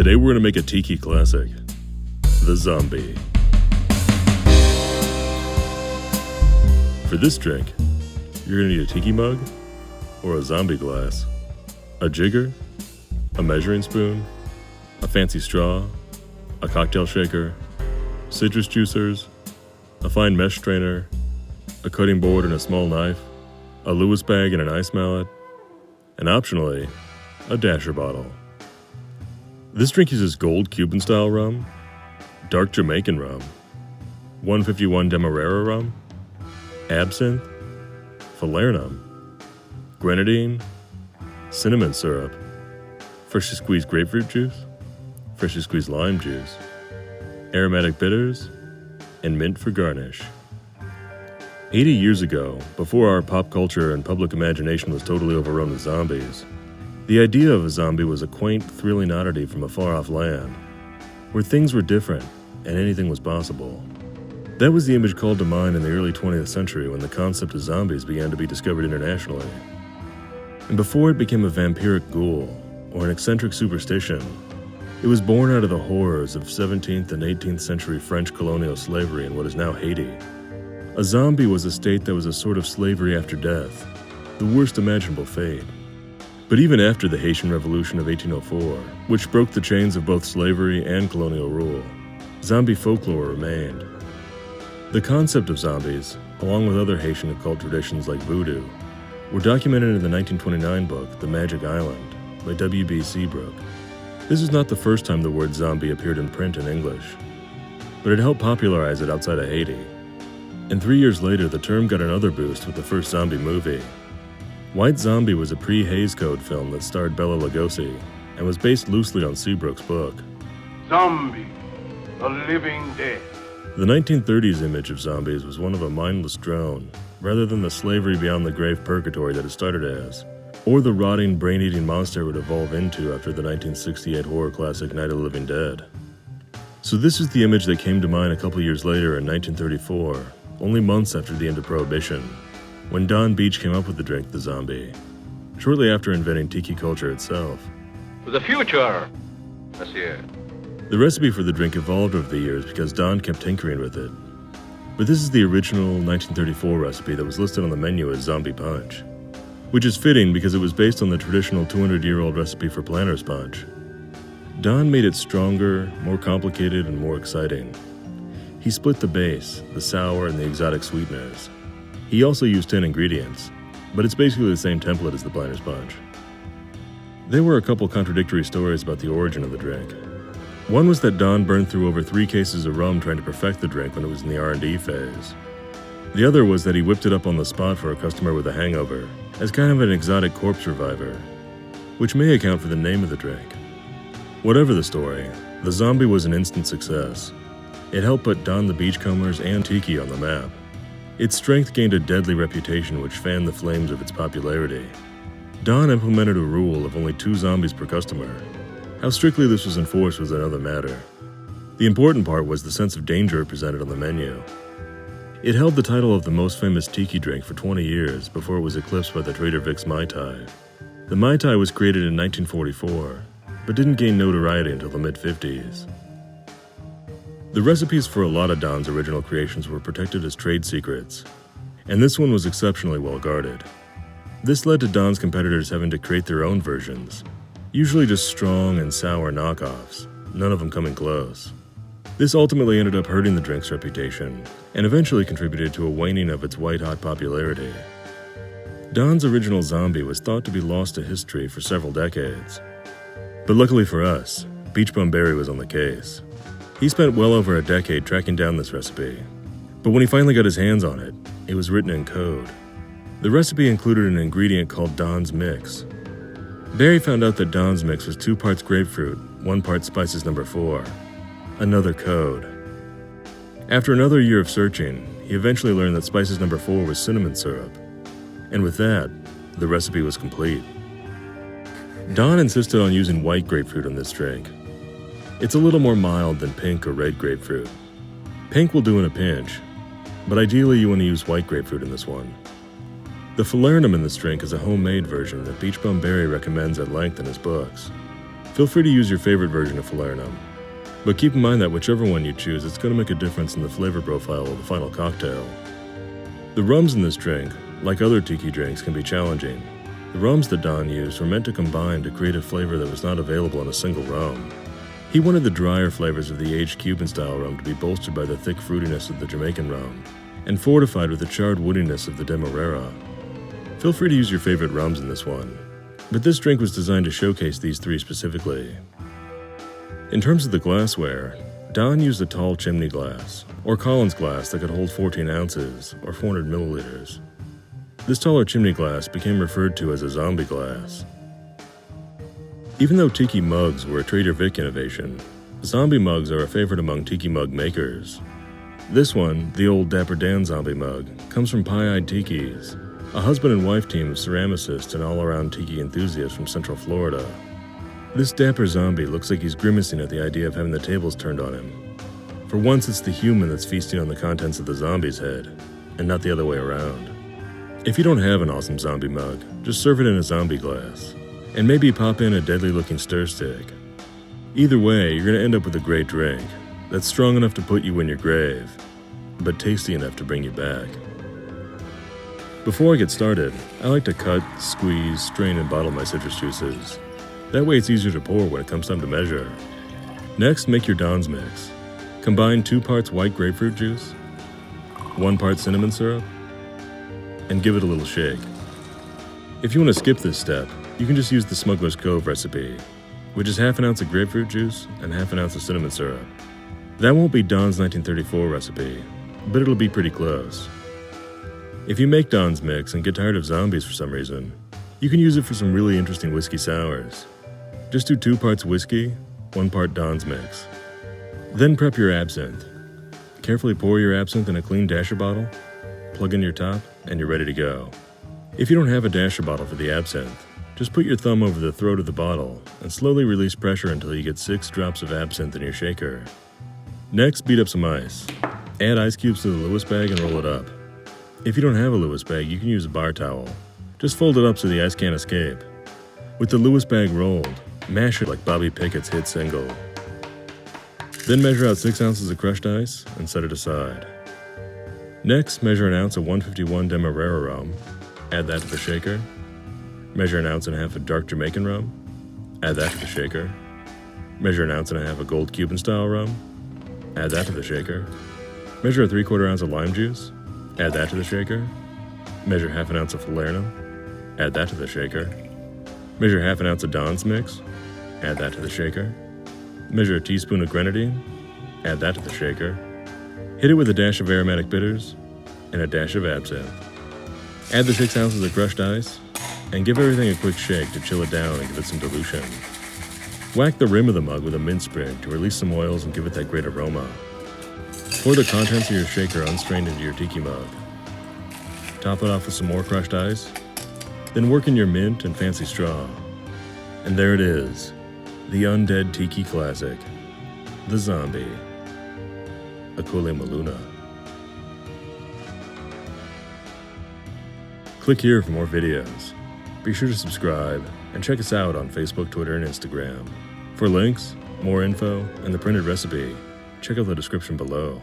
Today we're going to make a Tiki classic, the Zombie. For this drink, you're going to need a Tiki mug or a zombie glass, a jigger, a measuring spoon, a fancy straw, a cocktail shaker, citrus juicers, a fine mesh strainer, a cutting board and a small knife, a Lewis bag and an ice mallet, and optionally, a dasher bottle. This drink uses Gold Cuban-Style rum, dark Jamaican rum, 151 Demerara rum, absinthe, Falernum, Grenadine, cinnamon syrup, freshly squeezed grapefruit juice, freshly squeezed lime juice, aromatic bitters, and mint for garnish. 80 years ago, before our pop culture and public imagination was totally overrun with zombies, the idea of a zombie was a quaint, thrilling oddity from a far-off land, where things were different and anything was possible. That was the image called to mind in the early 20th century when the concept of zombies began to be discovered internationally. And before it became a vampiric ghoul or an eccentric superstition, it was born out of the horrors of 17th and 18th century French colonial slavery in what is now Haiti. A zombie was a state that was a sort of slavery after death, the worst imaginable fate. But even after the Haitian Revolution of 1804, which broke the chains of both slavery and colonial rule, zombie folklore remained. The concept of zombies, along with other Haitian occult traditions like voodoo, were documented in the 1929 book, The Magic Island, by W.B. Seabrook. This is not the first time the word zombie appeared in print in English, but it helped popularize it outside of Haiti. And 3 years later, the term got another boost with the first zombie movie. White Zombie was a pre-Hays Code film that starred Bela Lugosi and was based loosely on Seabrook's book. Zombie, the living dead. The 1930s image of zombies was one of a mindless drone, rather than the slavery beyond the grave purgatory that it started as, or the rotting, brain-eating monster it would evolve into after the 1968 horror classic Night of the Living Dead. So this is the image that came to mind a couple years later in 1934, only months after the end of Prohibition, when Donn Beach came up with the drink, the Zombie, shortly after inventing Tiki culture itself. For the future, monsieur. The recipe for the drink evolved over the years because Donn kept tinkering with it. But this is the original 1934 recipe that was listed on the menu as Zombie Punch, which is fitting because it was based on the traditional 200-year-old recipe for Planter's Punch. Donn made it stronger, more complicated, and more exciting. He split the base, the sour, and the exotic sweeteners. He also used 10 ingredients, but it's basically the same template as the Planter's Punch. There were a couple contradictory stories about the origin of the drink. One was that Donn burned through over 3 cases of rum trying to perfect the drink when it was in the R&D phase. The other was that he whipped it up on the spot for a customer with a hangover, as kind of an exotic corpse reviver, which may account for the name of the drink. Whatever the story, the Zombie was an instant success. It helped put Don the Beachcombers and Tiki on the map. Its strength gained a deadly reputation which fanned the flames of its popularity. Donn implemented a rule of only 2 zombies per customer. How strictly this was enforced was another matter. The important part was the sense of danger it presented on the menu. It held the title of the most famous Tiki drink for 20 years before it was eclipsed by the Trader Vic's Mai Tai. The Mai Tai was created in 1944, but didn't gain notoriety until the mid-50s. The recipes for a lot of Donn's original creations were protected as trade secrets, and this one was exceptionally well guarded. This led to Donn's competitors having to create their own versions, usually just strong and sour knockoffs, none of them coming close. This ultimately ended up hurting the drink's reputation, and eventually contributed to a waning of its white-hot popularity. Donn's original Zombie was thought to be lost to history for several decades. But luckily for us, Beach Bum Berry was on the case. He spent well over a decade tracking down this recipe, but when he finally got his hands on it, it was written in code. The recipe included an ingredient called Donn's Mix. Berry found out that Donn's Mix was 2 parts grapefruit, 1 part spices number 4. Another code. After another year of searching, he eventually learned that spices number 4 was cinnamon syrup. And with that, the recipe was complete. Donn insisted on using white grapefruit in this drink. It's a little more mild than pink or red grapefruit. Pink will do in a pinch, but ideally you want to use white grapefruit in this one. The Falernum in this drink is a homemade version that Beach Bum Berry recommends at length in his books. Feel free to use your favorite version of Falernum, but keep in mind that whichever one you choose, it's going to make a difference in the flavor profile of the final cocktail. The rums in this drink, like other tiki drinks, can be challenging. The rums that Don used were meant to combine to create a flavor that was not available in a single rum. He wanted the drier flavors of the aged Cuban-style rum to be bolstered by the thick fruitiness of the Jamaican rum, and fortified with the charred woodiness of the Demerara. Feel free to use your favorite rums in this one, but this drink was designed to showcase these three specifically. In terms of the glassware, Don used a tall chimney glass, or Collins glass that could hold 14 ounces, or 400 milliliters. This taller chimney glass became referred to as a zombie glass. Even though tiki mugs were a Trader Vic innovation, zombie mugs are a favorite among tiki mug makers. This one, the old Dapper Dan zombie mug, comes from Pie-Eyed Tiki's, a husband and wife team of ceramicists and all-around tiki enthusiasts from Central Florida. This dapper zombie looks like he's grimacing at the idea of having the tables turned on him. For once, it's the human that's feasting on the contents of the zombie's head, and not the other way around. If you don't have an awesome zombie mug, just serve it in a zombie glass, and maybe pop in a deadly-looking stir stick. Either way, you're going to end up with a great drink that's strong enough to put you in your grave, but tasty enough to bring you back. Before I get started, I like to cut, squeeze, strain, and bottle my citrus juices. That way it's easier to pour when it comes time to measure. Next, make your Don's mix. Combine 2 parts white grapefruit juice, 1 part cinnamon syrup, and give it a little shake. If you want to skip this step, you can just use the Smuggler's Cove recipe, which is half an ounce of grapefruit juice and half an ounce of cinnamon syrup. That won't be Don's 1934 recipe, but it'll be pretty close. If you make Don's mix and get tired of zombies for some reason, you can use it for some really interesting whiskey sours. Just do 2 parts whiskey, 1 part Don's mix. Then prep your absinthe. Carefully pour your absinthe in a clean dasher bottle, plug in your top, and you're ready to go. If you don't have a dasher bottle for the absinthe, just put your thumb over the throat of the bottle and slowly release pressure until you get 6 drops of absinthe in your shaker. Next, beat up some ice. Add ice cubes to the Lewis bag and roll it up. If you don't have a Lewis bag, you can use a bar towel. Just fold it up so the ice can't escape. With the Lewis bag rolled, mash it like Bobby Pickett's hit single. Then measure out 6 ounces of crushed ice and set it aside. Next, measure an ounce of 151 Demerara rum, add that to the shaker. Measure an ounce and a half of dark Jamaican rum, add that to the shaker. Measure an ounce and a half of Gold Cuban-Style rum, add that to the shaker. Measure a 3/4 ounce of lime juice, add that to the shaker. Measure half an ounce of Falernum, add that to the shaker. Measure half an ounce of Don's mix, add that to the shaker. Measure a teaspoon of Grenadine, add that to the shaker. Hit it with a dash of Aromatic Bitters and a dash of absinthe. Add the 6 ounces of crushed ice and give everything a quick shake to chill it down and give it some dilution. Whack the rim of the mug with a Mint Sprig to release some oils and give it that great aroma. Pour the contents of your shaker unstrained into your tiki mug. Top it off with some more crushed ice, then work in your mint and fancy straw. And there it is, the undead tiki classic, the zombie. Akule Maluna. Click here for more videos. Be sure to subscribe and check us out on Facebook, Twitter, and Instagram. For links, more info, and the printed recipe, check out the description below.